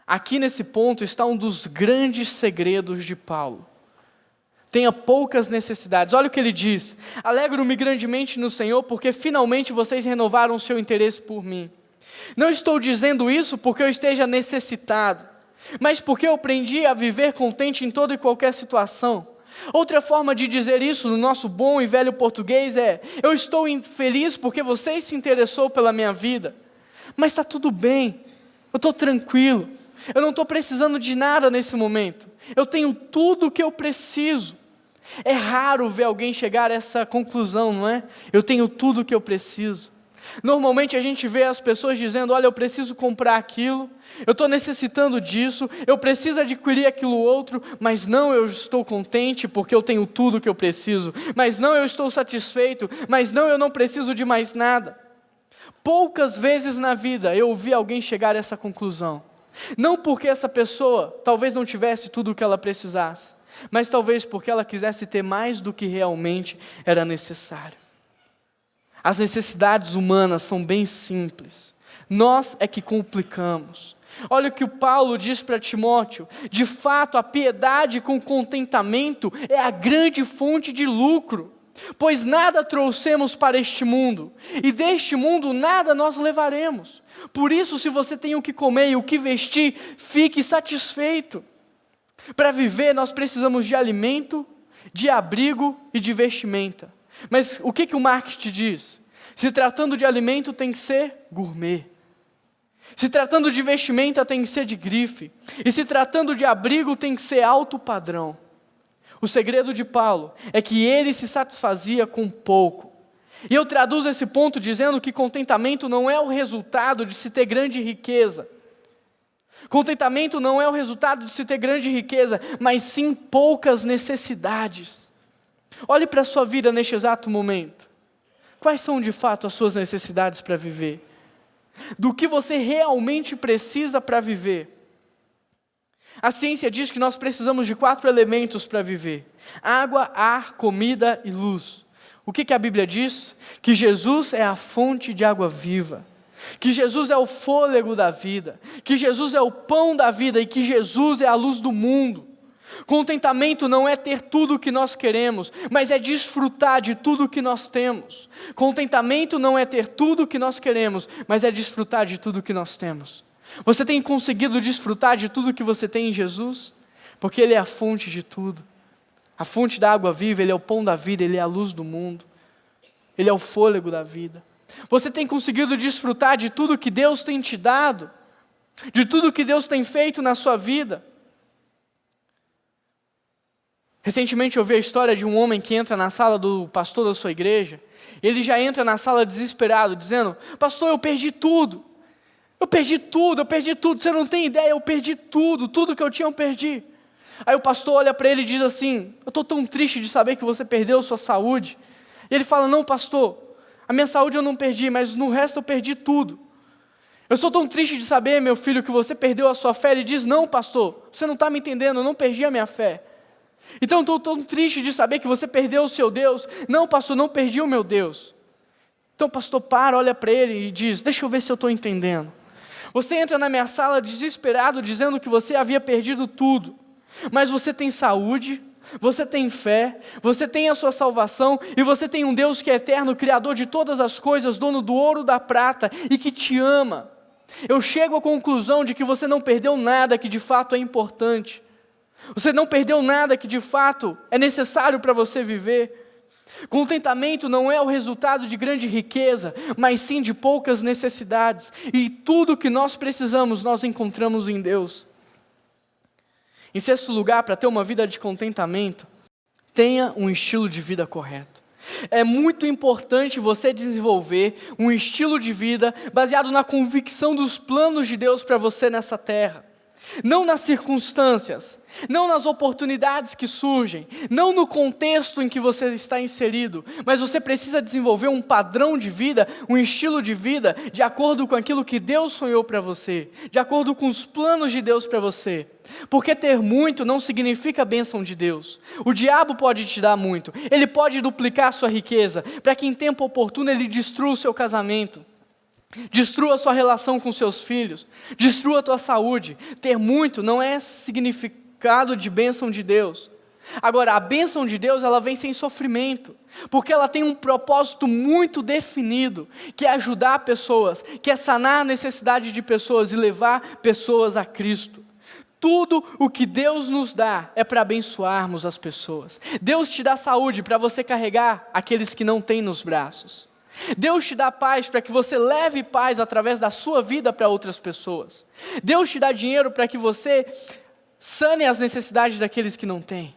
Aqui nesse ponto está um dos grandes segredos de Paulo. Tenha poucas necessidades. Olha o que ele diz: alegro-me grandemente no Senhor, porque finalmente vocês renovaram o seu interesse por mim. Não estou dizendo isso porque eu esteja necessitado, mas porque eu aprendi a viver contente em toda e qualquer situação. Outra forma de dizer isso no nosso bom e velho português é: eu estou feliz porque você se interessou pela minha vida. Mas está tudo bem, eu estou tranquilo, eu não estou precisando de nada nesse momento. Eu tenho tudo o que eu preciso. É raro ver alguém chegar a essa conclusão, não é? Eu tenho tudo o que eu preciso. Normalmente a gente vê as pessoas dizendo, olha, eu preciso comprar aquilo, eu estou necessitando disso, eu preciso adquirir aquilo outro, mas não, eu estou contente porque eu tenho tudo que eu preciso, mas não, eu estou satisfeito, mas não, eu não preciso de mais nada. Poucas vezes na vida eu ouvi alguém chegar a essa conclusão. Não porque essa pessoa talvez não tivesse tudo o que ela precisasse, mas talvez porque ela quisesse ter mais do que realmente era necessário. As necessidades humanas são bem simples. Nós é que complicamos. Olha o que o Paulo diz para Timóteo. De fato, a piedade com contentamento é a grande fonte de lucro. Pois nada trouxemos para este mundo, e deste mundo nada nós levaremos. Por isso, se você tem o que comer e o que vestir, fique satisfeito. Para viver, nós precisamos de alimento, de abrigo e de vestimenta. Mas o que o marketing diz? Se tratando de alimento, tem que ser gourmet. Se tratando de vestimenta, tem que ser de grife. E se tratando de abrigo, tem que ser alto padrão. O segredo de Paulo é que ele se satisfazia com pouco. E eu traduzo esse ponto dizendo que contentamento não é o resultado de se ter grande riqueza. Contentamento não é o resultado de se ter grande riqueza, mas sim poucas necessidades. Olhe para a sua vida neste exato momento. Quais são de fato as suas necessidades para viver? Do que você realmente precisa para viver? A ciência diz que nós precisamos de 4 elementos para viver: água, ar, comida e luz. O que a Bíblia diz? Que Jesus é a fonte de água viva, que Jesus é o fôlego da vida, que Jesus é o pão da vida e que Jesus é a luz do mundo. Contentamento não é ter tudo o que nós queremos, mas é desfrutar de tudo o que nós temos. Contentamento não é ter tudo o que nós queremos, mas é desfrutar de tudo o que nós temos. Você tem conseguido desfrutar de tudo que você tem em Jesus? Porque Ele é a fonte de tudo. A fonte da água viva, Ele é o pão da vida, Ele é a luz do mundo. Ele é o fôlego da vida. Você tem conseguido desfrutar de tudo que Deus tem te dado? De tudo que Deus tem feito na sua vida? Recentemente eu vi a história de um homem que entra na sala do pastor da sua igreja. Ele já entra na sala desesperado, dizendo: pastor, eu perdi tudo. Eu perdi tudo, você não tem ideia, eu perdi tudo que eu tinha eu perdi. Aí o pastor olha para ele e diz assim: eu estou tão triste de saber que você perdeu sua saúde. E ele fala: não, pastor, a minha saúde eu não perdi, mas no resto eu perdi tudo. Eu sou tão triste de saber, meu filho, que você perdeu a sua fé. Ele diz: não, pastor, você não está me entendendo, eu não perdi a minha fé. Então eu estou tão triste de saber que você perdeu o seu Deus. Não, pastor, não perdi o meu Deus. Então o pastor para, olha para ele e diz: deixa eu ver se eu estou entendendo. Você entra na minha sala desesperado, dizendo que você havia perdido tudo. Mas você tem saúde, você tem fé, você tem a sua salvação, e você tem um Deus que é eterno, Criador de todas as coisas, dono do ouro e da prata, e que te ama. Eu chego à conclusão de que você não perdeu nada que de fato é importante. Você não perdeu nada que de fato é necessário para você viver. Contentamento não é o resultado de grande riqueza, mas sim de poucas necessidades. E tudo que nós precisamos, nós encontramos em Deus. Em sexto lugar, para ter uma vida de contentamento, tenha um estilo de vida correto. É muito importante você desenvolver um estilo de vida baseado na convicção dos planos de Deus para você nessa terra. Não nas circunstâncias, não nas oportunidades que surgem, não no contexto em que você está inserido, mas você precisa desenvolver um padrão de vida, um estilo de vida, de acordo com aquilo que Deus sonhou para você, de acordo com os planos de Deus para você. Porque ter muito não significa bênção de Deus. O diabo pode te dar muito, ele pode duplicar a sua riqueza, para que em tempo oportuno ele destrua o seu casamento. Destrua a sua relação com seus filhos, destrua a tua saúde. Ter muito não é significado de bênção de Deus. Agora, a bênção de Deus, ela vem sem sofrimento, porque ela tem um propósito muito definido, que é ajudar pessoas, que é sanar a necessidade de pessoas e levar pessoas a Cristo. Tudo o que Deus nos dá é para abençoarmos as pessoas. Deus te dá saúde para você carregar aqueles que não têm nos braços. Deus te dá paz para que você leve paz através da sua vida para outras pessoas. Deus te dá dinheiro para que você sane as necessidades daqueles que não têm.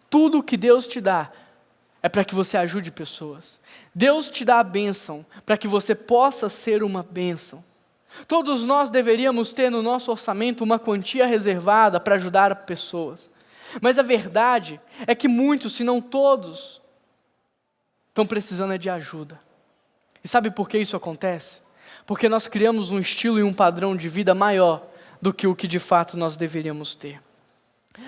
Tudo que Deus te dá é para que você ajude pessoas. Deus te dá a bênção para que você possa ser uma bênção. Todos nós deveríamos ter no nosso orçamento uma quantia reservada para ajudar pessoas. Mas a verdade é que muitos, se não todos, estão precisando de ajuda. E sabe por que isso acontece? Porque nós criamos um estilo e um padrão de vida maior do que o que de fato nós deveríamos ter.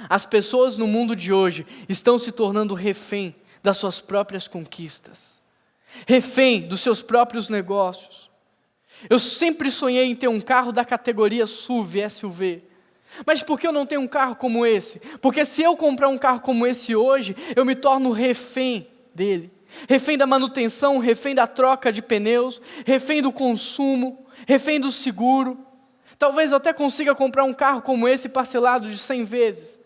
As pessoas no mundo de hoje estão se tornando refém das suas próprias conquistas, refém dos seus próprios negócios. Eu sempre sonhei em ter um carro da categoria SUV, SUV. Mas por que eu não tenho um carro como esse? Porque se eu comprar um carro como esse hoje, eu me torno refém dele. Refém da manutenção, refém da troca de pneus, refém do consumo, refém do seguro. Talvez eu até consiga comprar um carro como esse parcelado de 100 vezes.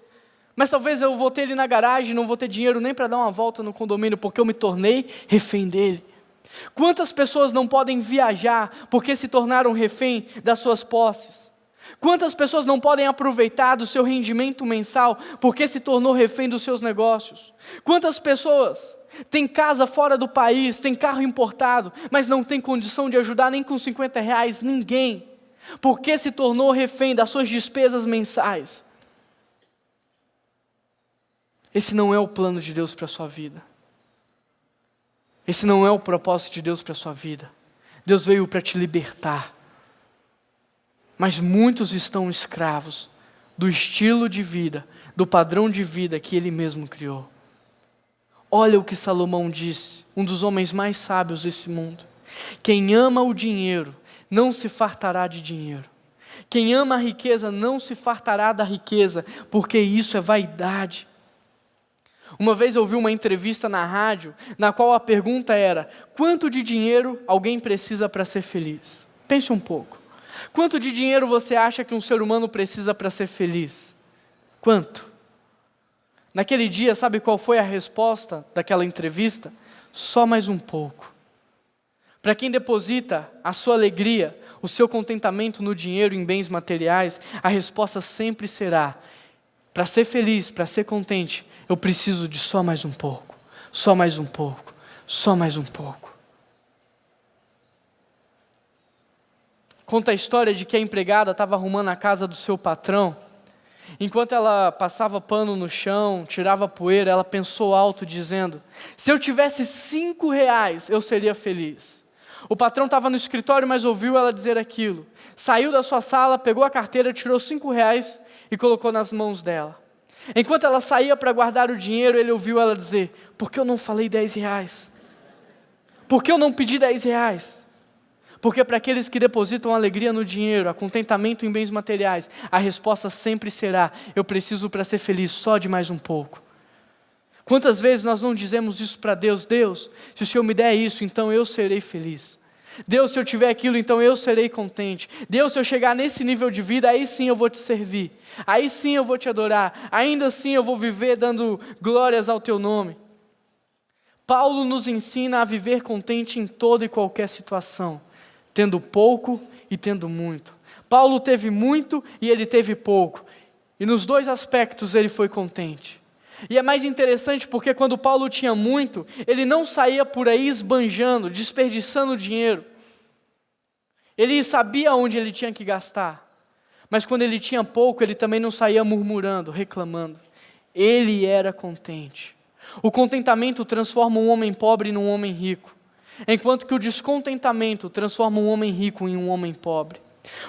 Mas talvez eu vou ter ele na garagem e não vou ter dinheiro nem para dar uma volta no condomínio, porque eu me tornei refém dele. Quantas pessoas não podem viajar porque se tornaram refém das suas posses? Quantas pessoas não podem aproveitar do seu rendimento mensal porque se tornou refém dos seus negócios? Quantas pessoas têm casa fora do país, têm carro importado, mas não têm condição de ajudar nem com R$50 ninguém, porque se tornou refém das suas despesas mensais? Esse não é o plano de Deus para a sua vida. Esse não é o propósito de Deus para a sua vida. Deus veio para te libertar. Mas muitos estão escravos do estilo de vida, do padrão de vida que Ele mesmo criou. Olha o que Salomão disse, um dos homens mais sábios desse mundo. Quem ama o dinheiro não se fartará de dinheiro. Quem ama a riqueza não se fartará da riqueza, porque isso é vaidade. Uma vez eu ouvi uma entrevista na rádio, na qual a pergunta era: quanto de dinheiro alguém precisa para ser feliz? Pense um pouco. Quanto de dinheiro você acha que um ser humano precisa para ser feliz? Quanto? Naquele dia, sabe qual foi a resposta daquela entrevista? Só mais um pouco. Para quem deposita a sua alegria, o seu contentamento no dinheiro e em bens materiais, a resposta sempre será: para ser feliz, para ser contente, eu preciso de só mais um pouco, só mais um pouco, só mais um pouco. Conta a história de que a empregada estava arrumando a casa do seu patrão. Enquanto ela passava pano no chão, tirava poeira, ela pensou alto dizendo: se eu tivesse R$5, eu seria feliz. O patrão estava no escritório, mas ouviu ela dizer aquilo. Saiu da sua sala, pegou a carteira, tirou R$5 e colocou nas mãos dela. Enquanto ela saía para guardar o dinheiro, ele ouviu ela dizer: por que eu não falei R$10? Por que eu não pedi R$10? Porque para aqueles que depositam alegria no dinheiro, a contentamento em bens materiais, a resposta sempre será: eu preciso para ser feliz só de mais um pouco. Quantas vezes nós não dizemos isso para Deus? Deus, se o Senhor me der isso, então eu serei feliz. Deus, se eu tiver aquilo, então eu serei contente. Deus, se eu chegar nesse nível de vida, aí sim eu vou te servir. Aí sim eu vou te adorar. Ainda assim eu vou viver dando glórias ao teu nome. Paulo nos ensina a viver contente em toda e qualquer situação, tendo pouco e tendo muito. Paulo teve muito e ele teve pouco. E nos dois aspectos ele foi contente. E é mais interessante porque quando Paulo tinha muito, ele não saía por aí esbanjando, desperdiçando dinheiro. Ele sabia onde ele tinha que gastar. Mas quando ele tinha pouco, ele também não saía murmurando, reclamando. Ele era contente. O contentamento transforma um homem pobre num homem rico, enquanto que o descontentamento transforma um homem rico em um homem pobre.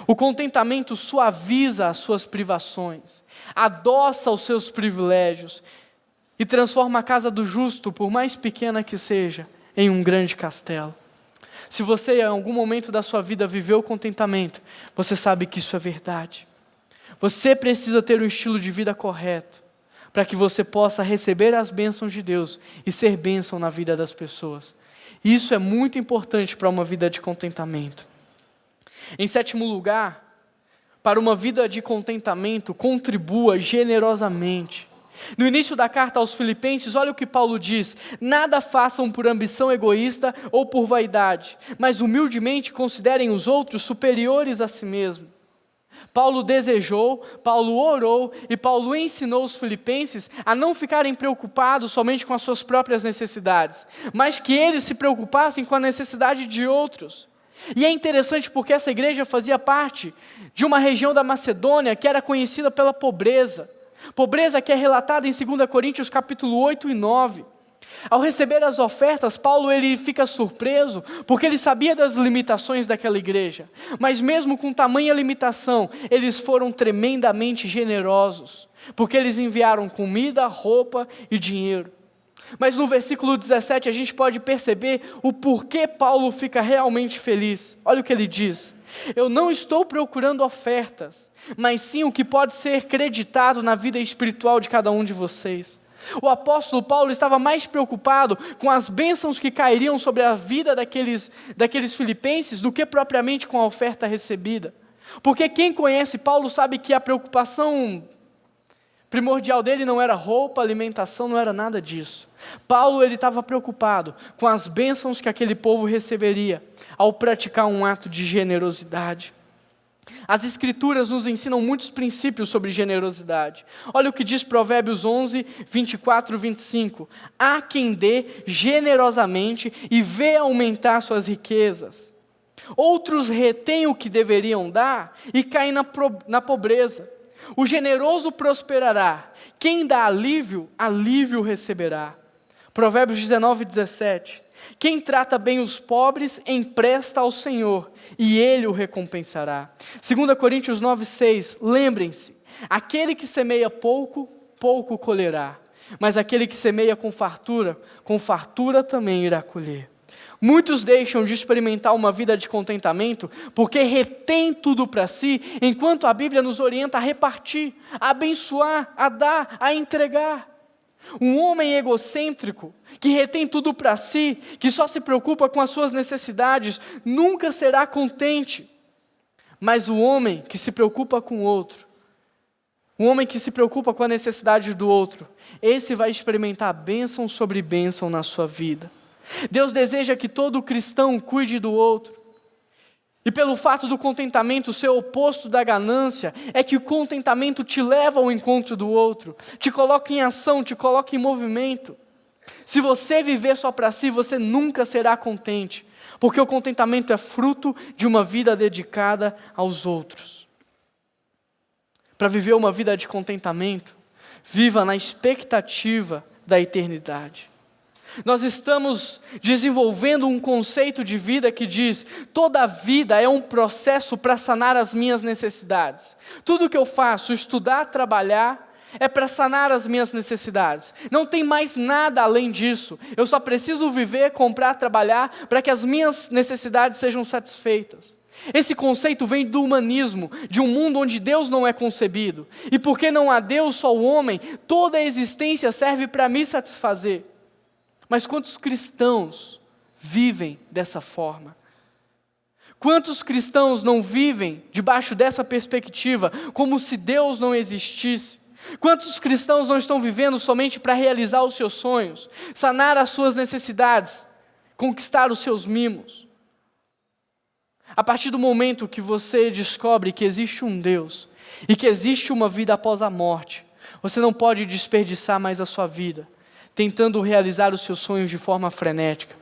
O contentamento suaviza as suas privações, adoça os seus privilégios e transforma a casa do justo, por mais pequena que seja, em um grande castelo. Se você em algum momento da sua vida viveu contentamento, você sabe que isso é verdade. Você precisa ter um estilo de vida correto, para que você possa receber as bênçãos de Deus e ser bênção na vida das pessoas. Isso é muito importante para uma vida de contentamento. Em sétimo lugar, para uma vida de contentamento, contribua generosamente. No início da carta aos Filipenses, olha o que Paulo diz: nada façam por ambição egoísta ou por vaidade, mas humildemente considerem os outros superiores a si mesmo. Paulo desejou, Paulo orou e Paulo ensinou os filipenses a não ficarem preocupados somente com as suas próprias necessidades, mas que eles se preocupassem com a necessidade de outros. E é interessante porque essa igreja fazia parte de uma região da Macedônia que era conhecida pela pobreza. Pobreza que é relatada em 2 Coríntios capítulo 8 e 9. Ao receber as ofertas, Paulo ele fica surpreso, porque ele sabia das limitações daquela igreja. Mas mesmo com tamanha limitação, eles foram tremendamente generosos, porque eles enviaram comida, roupa e dinheiro. Mas no versículo 17 a gente pode perceber o porquê Paulo fica realmente feliz. Olha o que ele diz: eu não estou procurando ofertas, mas sim o que pode ser creditado na vida espiritual de cada um de vocês. O apóstolo Paulo estava mais preocupado com as bênçãos que cairiam sobre a vida daqueles filipenses do que propriamente com a oferta recebida. Porque quem conhece Paulo sabe que a preocupação primordial dele não era roupa, alimentação, não era nada disso. Paulo ele estava preocupado com as bênçãos que aquele povo receberia ao praticar um ato de generosidade. As Escrituras nos ensinam muitos princípios sobre generosidade. Olha o que diz Provérbios 11, 24 e 25. Há quem dê generosamente e vê aumentar suas riquezas. Outros retêm o que deveriam dar e caem na pobreza. O generoso prosperará. Quem dá alívio, alívio receberá. Provérbios 19, 17. Quem trata bem os pobres, empresta ao Senhor, e Ele o recompensará. 2 Coríntios 9, 6. Lembrem-se, aquele que semeia pouco, pouco colherá. Mas aquele que semeia com fartura também irá colher. Muitos deixam de experimentar uma vida de contentamento porque retém tudo para si, enquanto a Bíblia nos orienta a repartir, a abençoar, a dar, a entregar. Um homem egocêntrico, que retém tudo para si, que só se preocupa com as suas necessidades, nunca será contente. Mas o homem que se preocupa com o outro, o homem que se preocupa com a necessidade do outro, esse vai experimentar bênção sobre bênção na sua vida. Deus deseja que todo cristão cuide do outro. E pelo fato do contentamento ser oposto da ganância, é que o contentamento te leva ao encontro do outro, te coloca em ação, te coloca em movimento. Se você viver só para si, você nunca será contente, porque o contentamento é fruto de uma vida dedicada aos outros. Para viver uma vida de contentamento, viva na expectativa da eternidade. Nós estamos desenvolvendo um conceito de vida que diz: toda vida é um processo para sanar as minhas necessidades. Tudo que eu faço, estudar, trabalhar, é para sanar as minhas necessidades. Não tem mais nada além disso. Eu só preciso viver, comprar, trabalhar para que as minhas necessidades sejam satisfeitas. Esse conceito vem do humanismo, de um mundo onde Deus não é concebido. E porque não há Deus, só o homem, toda a existência serve para me satisfazer. Mas quantos cristãos vivem dessa forma? Quantos cristãos não vivem debaixo dessa perspectiva, como se Deus não existisse? Quantos cristãos não estão vivendo somente para realizar os seus sonhos, sanar as suas necessidades, conquistar os seus mimos? A partir do momento que você descobre que existe um Deus e que existe uma vida após a morte, você não pode desperdiçar mais a sua vida tentando realizar os seus sonhos de forma frenética,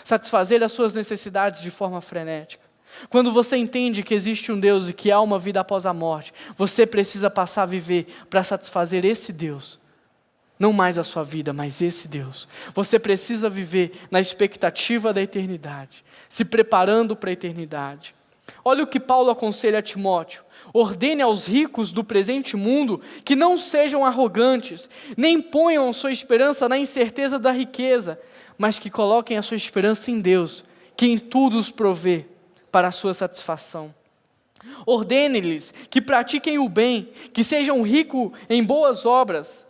satisfazer as suas necessidades de forma frenética. Quando você entende que existe um Deus e que há uma vida após a morte, você precisa passar a viver para satisfazer esse Deus. Não mais a sua vida, mas esse Deus. Você precisa viver na expectativa da eternidade, se preparando para a eternidade. Olha o que Paulo aconselha a Timóteo. Ordene aos ricos do presente mundo que não sejam arrogantes, nem ponham a sua esperança na incerteza da riqueza, mas que coloquem a sua esperança em Deus, que em tudo os provê para a sua satisfação. Ordene-lhes que pratiquem o bem, que sejam ricos em boas obras,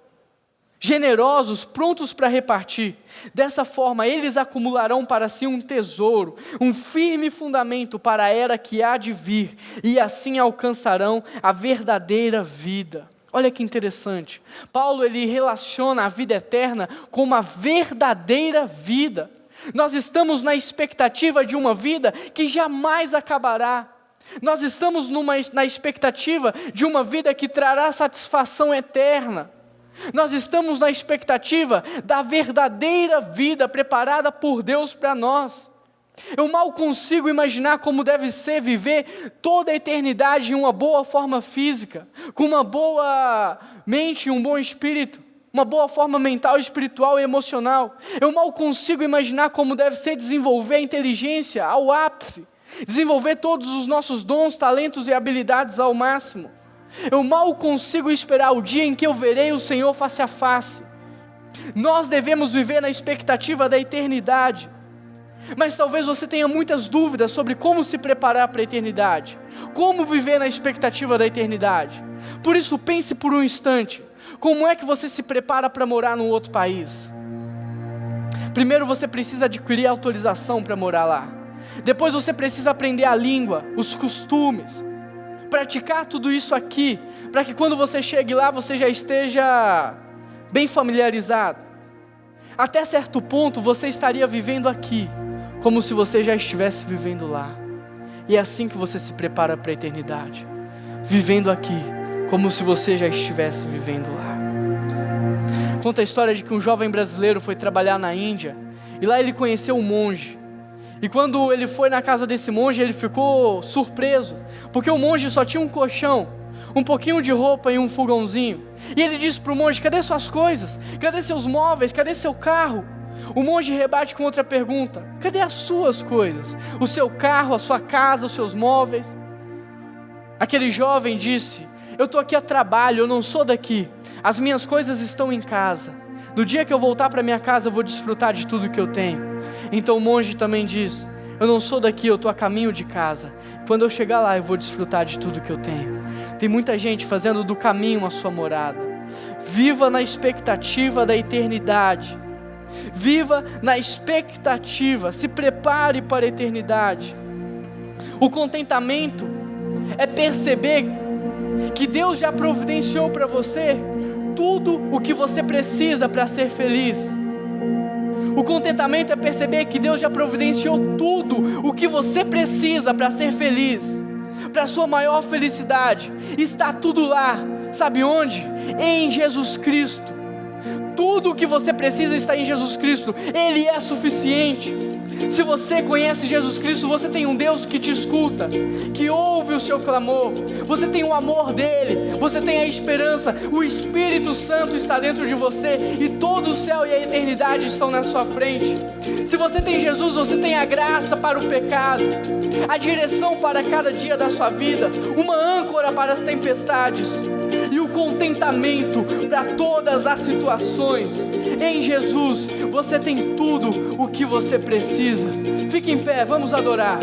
generosos, prontos para repartir. Dessa forma, eles acumularão para si um tesouro, um firme fundamento para a era que há de vir, e assim alcançarão a verdadeira vida. Olha que interessante. Paulo ele relaciona a vida eterna com uma verdadeira vida. Nós estamos na expectativa de uma vida que jamais acabará. Nós estamos na expectativa de uma vida que trará satisfação eterna. Nós estamos na expectativa da verdadeira vida preparada por Deus para nós. Eu mal consigo imaginar como deve ser viver toda a eternidade em uma boa forma física, com uma boa mente e um bom espírito, uma boa forma mental, espiritual e emocional. Eu mal consigo imaginar como deve ser desenvolver a inteligência ao ápice, desenvolver todos os nossos dons, talentos e habilidades ao máximo. Eu mal consigo esperar o dia em que eu verei o Senhor face a face. Nós devemos viver na expectativa da eternidade. Mas talvez você tenha muitas dúvidas sobre como se preparar para a eternidade, como viver na expectativa da eternidade. Por isso pense por um instante, como é que você se prepara para morar num outro país? Primeiro você precisa adquirir autorização para morar lá. Depois você precisa aprender a língua, os costumes, praticar tudo isso aqui, para que quando você chegue lá você já esteja bem familiarizado. Até certo ponto você estaria vivendo aqui, como se você já estivesse vivendo lá. E é assim que você se prepara para a eternidade, vivendo aqui, como se você já estivesse vivendo lá. Conta a história de que um jovem brasileiro foi trabalhar na Índia, e lá ele conheceu um monge. E quando ele foi na casa desse monge, ele ficou surpreso, porque o monge só tinha um colchão, um pouquinho de roupa e um fogãozinho. E ele disse para o monge: cadê suas coisas? Cadê seus móveis? Cadê seu carro? O monge rebate com outra pergunta: cadê as suas coisas? O seu carro, a sua casa, os seus móveis? Aquele jovem disse: eu estou aqui a trabalho, eu não sou daqui. As minhas coisas estão em casa. No dia que eu voltar para minha casa, eu vou desfrutar de tudo que eu tenho. Então o monge também diz: eu não sou daqui, eu estou a caminho de casa. Quando eu chegar lá, eu vou desfrutar de tudo que eu tenho. Tem muita gente fazendo do caminho a sua morada. Viva na expectativa da eternidade. Viva na expectativa, se prepare para a eternidade. O contentamento é perceber que Deus já providenciou para você tudo o que você precisa para ser feliz. O contentamento é perceber que Deus já providenciou tudo o que você precisa para ser feliz, para a sua maior felicidade. Está tudo lá, sabe onde? Em Jesus Cristo. Tudo o que você precisa está em Jesus Cristo. Ele é suficiente. Se você conhece Jesus Cristo, você tem um Deus que te escuta, que ouve o seu clamor. Você tem o amor dele, você tem a esperança. O Espírito Santo está dentro de você e todo o céu e a eternidade estão na sua frente. Se você tem Jesus, você tem a graça para o pecado, a direção para cada dia da sua vida, uma âncora para as tempestades e o contentamento para todas as situações. Em Jesus você tem tudo o que você precisa. Fique em pé, vamos adorar.